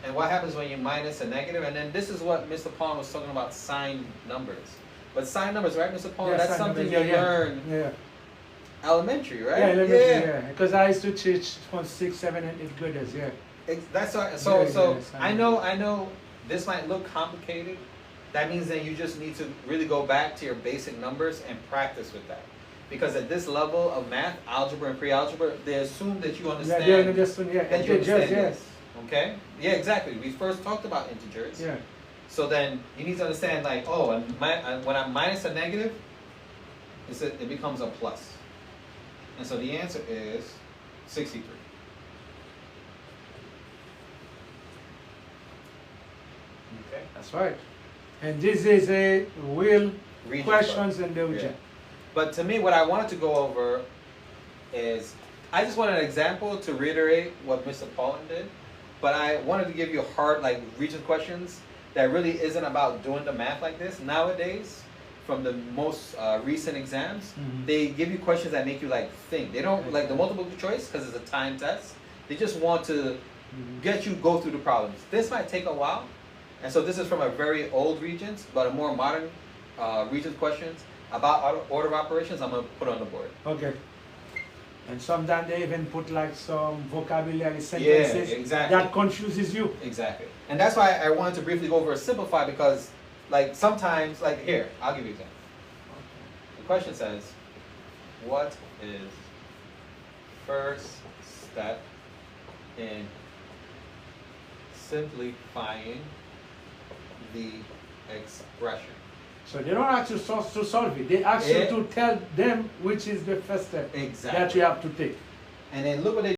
And what happens when you minus a negative? And then this is what Mr. Paul was talking about, signed numbers. But signed numbers, right, Mr. Paul? Yeah, That's signed something numbers, you learn Yeah. elementary, right? Yeah, elementary, yeah. Because I used to teach from 6, 7, and 8 graders, yeah. That's right. Yeah, So yeah, I know this might look complicated. That means that you just need to really go back to your basic numbers and practice with that. Because at this level of math, algebra and pre-algebra, they assume that you understand. Yeah, they understand, yeah. that you Integers, understand yeah. this. Okay? Yeah, exactly. We first talked about integers. Yeah. So then you need to understand, like, oh, when I minus a negative, it becomes a plus. And so the answer is 63. Okay? That's right. And this is a real Region questions part. in the region. Yeah. But to me, what I wanted to go over is, I just wanted an example to reiterate what Mr. Paulin did, but I wanted to give you hard, like, region questions that really isn't about doing the math like this. Nowadays, from the most recent exams, they give you questions that make you, like, think. They don't, like the multiple choice, because it's a time test. They just want to get you go through the problems. This might take a while, and so this is from a very old Regents, but a more modern Regents questions about order of operations. I'm gonna put on the board. Okay. And sometimes they even put like some vocabulary sentences exactly. that confuses you. Exactly. And that's why I wanted to briefly go over a simplify, because like sometimes, like here, I'll give you an example. The question says, what is first step in simplifying the expression? So they don't ask you to solve it. They ask you to tell them which is the first step Exactly. that you have to take. And then look what they